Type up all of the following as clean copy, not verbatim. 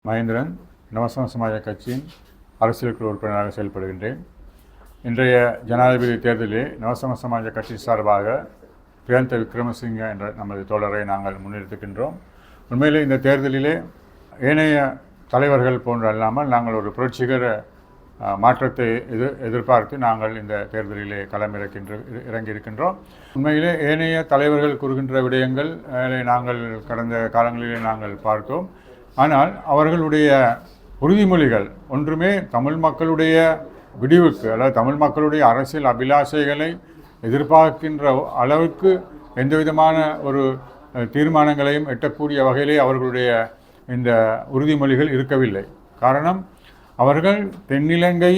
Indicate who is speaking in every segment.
Speaker 1: மகேந்திரன், நவசம சமாஜ கட்சியின் அரசியல் குழு உறுப்பினராக செயல்படுகின்றேன். இன்றைய ஜனாதிபதி தேர்தலில் நவசம சமாஜ கட்சி சார்பாக பிரியந்த விக்ரமசிங்க என்ற நமது தோழரை நாங்கள் முன்னிறுத்துகின்றோம். உண்மையிலே இந்த தேர்தலிலே ஏனைய தலைவர்கள் போன்று அல்லாமல் நாங்கள் ஒரு புரட்சிகர மாற்றத்தை எதிர்பார்த்து நாங்கள் இந்த தேர்தலிலே இறங்கியிருக்கின்றோம். உண்மையிலே ஏனைய தலைவர்கள் கூறுகின்ற விடயங்கள் நாங்கள் கடந்த காலங்களிலே நாங்கள் பார்த்தோம். ஆனால் அவர்களுடைய உறுதிமொழிகள் ஒன்றுமே தமிழ் மக்களுடைய விடிவுக்கு அல்லது தமிழ் மக்களுடைய அரசியல் அபிலாஷைகளை எதிர்பார்க்கின்ற அளவுக்கு எந்தவிதமான ஒரு தீர்மானங்களையும் எட்டக்கூடிய வகையிலே அவர்களுடைய இந்த உறுதிமொழிகள் இருக்கவில்லை. காரணம், அவர்கள் தென்னிலங்கை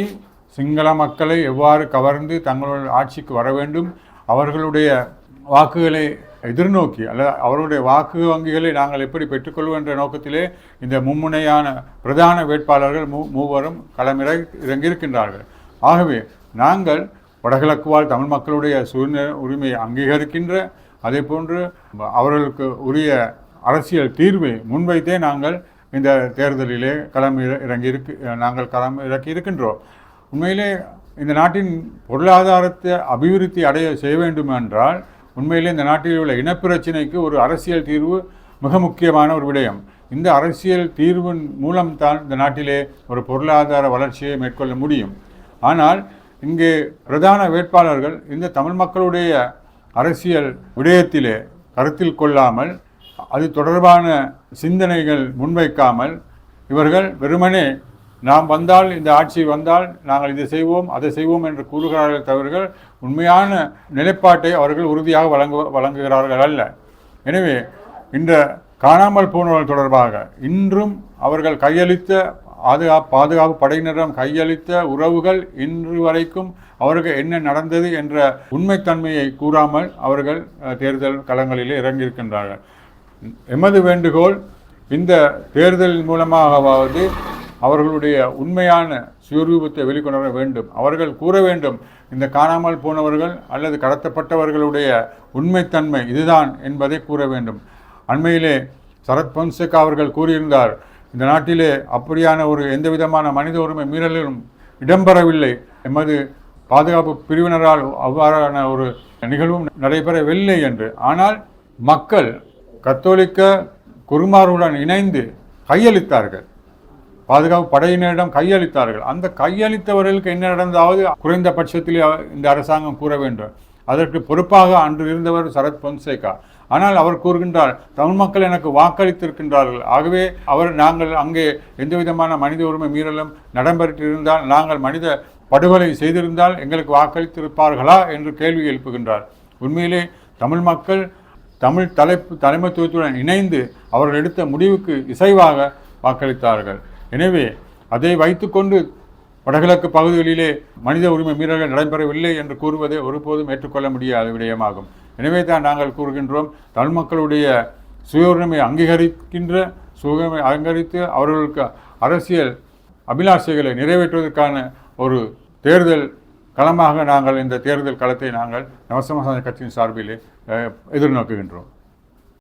Speaker 1: சிங்கள மக்களை எவ்வாறு கவர்ந்து தங்களுடைய ஆட்சிக்கு வர வேண்டும், அவர்களுடைய வாக்குகளை எதிர்நோக்கி அல்லது அவருடைய வாக்கு வங்கிகளை நாங்கள் எப்படி பெற்றுக்கொள்வோம் என்ற நோக்கத்திலே இந்த மும்முனையான பிரதான வேட்பாளர்கள் மூவரும் இறங்கியிருக்கின்றார்கள். ஆகவே நாங்கள் வடகிழக்கு வாழ் தமிழ் மக்களுடைய உரிமையை அங்கீகரிக்கின்ற அதே போன்று அவர்களுக்கு உரிய அரசியல் தீர்வை முன்வைத்தே நாங்கள் இந்த தேர்தலிலே நாங்கள் இறக்கி இருக்கின்றோம். உண்மையிலே இந்த நாட்டின் பொருளாதாரத்தை அபிவிருத்தி செய்ய வேண்டும் என்றால் உண்மையிலே இந்த நாட்டில் உள்ள இனப்பிரச்சினைக்கு ஒரு அரசியல் தீர்வு மிக முக்கியமான ஒரு விடயம். இந்த அரசியல் தீர்வின் மூலம்தான் இந்த நாட்டிலே ஒரு பொருளாதார வளர்ச்சியை மேற்கொள்ள முடியும். ஆனால் இங்கே பிரதான வேட்பாளர்கள் இந்த தமிழ் மக்களுடைய அரசியல் விடயத்திலே கருத்தில் கொள்ளாமல் அது தொடர்பான சிந்தனைகள் முன்வைக்காமல் இவர்கள் வெறுமனே நாம் வந்தால் இந்த ஆட்சி வந்தால் நாங்கள் இதை செய்வோம் அதை செய்வோம் என்று கூறுகிறார்கள் தவிர உண்மையான நிலைப்பாட்டை அவர்கள் உறுதியாக வழங்குகிறார்கள் அல்ல. எனவே இந்த காணாமல் போனவர்கள் தொடர்பாக இன்றும் அவர்கள் கையளித்த பாதுகாப்பு படையினரிடம் கையளித்த உறவுகள் இன்று வரைக்கும் அவர்கள் என்ன நடந்தது என்ற உண்மைத்தன்மையை கூறாமல் அவர்கள் தேர்தல் களங்களிலே இறங்கியிருக்கின்றார்கள். எமது வேண்டுகோள், இந்த தேர்தல் மூலமாகவாவது அவர்களுடைய உண்மையான சுயரூபத்தை வெளிக்கொணர வேண்டும். அவர்கள் கூற வேண்டும், இந்த காணாமல் போனவர்கள் அல்லது கடத்தப்பட்டவர்களுடைய உண்மைத்தன்மை இதுதான் என்பதை கூற வேண்டும். அண்மையிலே சரத் பொன்சேகா அவர்கள் கூறியிருந்தார், இந்த நாட்டிலே அப்படியான ஒரு எந்த விதமான மனித உரிமை மீறலும் இடம்பெறவில்லை, எமது பாதுகாப்பு பிரிவினரால் அவ்வாறான ஒரு நிகழ்வும் நடைபெறவில்லை என்று. ஆனால் மக்கள் கத்தோலிக்க குருமாருடன் இணைந்து கையளித்தார்கள், பாதுகாப்பு படையினரிடம் கையளித்தார்கள். அந்த கையளித்தவர்களுக்கு என்ன நடந்தாவது குறைந்தபட்சத்தில் இந்த அரசாங்கம் கூற வேண்டும். அதற்கு பொறுப்பாக அன்று இருந்தவர் சரத் பொன்சேகா. ஆனால் அவர் கூறுகின்றார், தமிழ் மக்கள் எனக்கு வாக்களித்திருக்கின்றார்கள், ஆகவே நாங்கள் அங்கே எந்த விதமான மனித உரிமை மீறலும் நடைபெற்றிருந்தால், நாங்கள் மனித படுகொலை செய்திருந்தால் எங்களுக்கு வாக்களித்திருப்பார்களா என்று கேள்வி எழுப்புகின்றார். உண்மையிலே தமிழ் மக்கள் தமிழ் தலைமைத்துவத்துடன் இணைந்து அவர்கள் எடுத்த முடிவுக்கு இசைவாக வாக்களித்தார்கள். எனவே அதை வைத்துக்கொண்டு வடகிழக்கு பகுதிகளிலே மனித உரிமை மீறல்கள் நடைபெறவில்லை என்று கூறுவதை ஒருபோதும் ஏற்றுக்கொள்ள முடியாத விடயமாகும். எனவே தான் நாங்கள் கூறுகின்றோம், தமிழ் மக்களுடைய சுய உரிமை அங்கீகரித்து அவர்களுக்கு அரசியல் அபிலாஷைகளை நிறைவேற்றுவதற்கான ஒரு தேர்தல் களமாக நாங்கள் இந்த தேர்தல் களத்தை நாங்கள் நவசம சமாஜ கட்சியின் சார்பிலே எதிர்நோக்குகின்றோம்.